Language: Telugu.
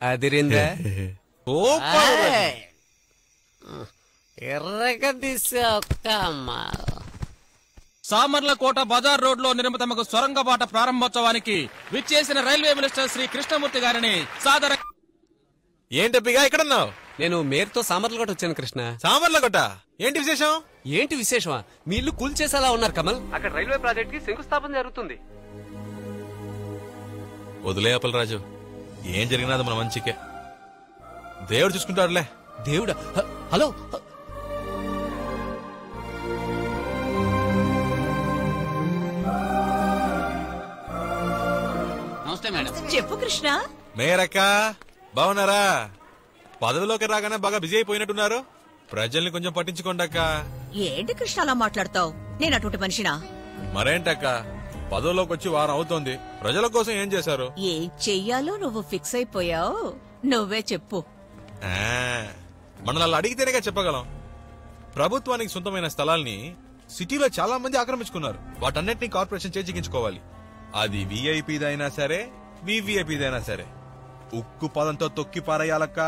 అదిరిందా? ఎర్రగా తీసే ఒక్క అమ్మ. సామర్లకోట బజార్ రోడ్ లో నిర్మితమగు సొరంగబాట ప్రారంభోత్సవానికి విచ్చేసిన రైల్వే మినిస్టర్ శ్రీ కృష్ణమూర్తి గారిని సాదర. ఏంటప్పిగా ఇక్కడున్నావు? నేను మేరుతో సామర్లకోట వచ్చాను కృష్ణ. సామర్లకోట ఏంటి విశేషం? ఏంటి విశేషమా? మీ ఇల్లు కూల్చేసేలా ఉన్నారు కమల్. అక్కడ రైల్వే ప్రాజెక్ట్ కి శంకుస్థాపన జరుగుతుంది. వదిలే అప్పలరాజు, ఏం జరిగినది మన మంచికే. దేవుడు చూసుకుంటాడులే. దేవుడా? హలో, నమస్తే మేడం. చెప్పు కృష్ణ. మేరక్క బాగున్నారా? పదవిలోకి రాగానే బాగా బిజీ అయిపోయినట్టున్నారు. ప్రజల్ని కొంచెం పట్టించుకోండి అక్క. ఏంటి కృష్ణ అలా మాట్లాడతావు? నేను అటువంటి మనిషినా? మరేంటక్క, పదవిలోకి వచ్చి వారం అవుతోంది. ప్రజల కోసం ఏం చేశారు? ఏం చెయ్యాలో నువ్వు ఫిక్స్ అయిపోయావు. నువ్వే చెప్పు. మనల్ని అడిగితేనేగా చెప్పగలం. ప్రభుత్వానికి సొంతమైన స్థలాల్ని సిటీలో చాలా మంది ఆక్రమించుకున్నారు. వాటన్నిటినీ కార్పొరేషన్ చేజిక్కించుకోవాలి. అది విఐపీదైనా సరే, వివిఐపీదైనా సరే. ఉక్కు పదంతో తొక్కి పారేయాలక్క.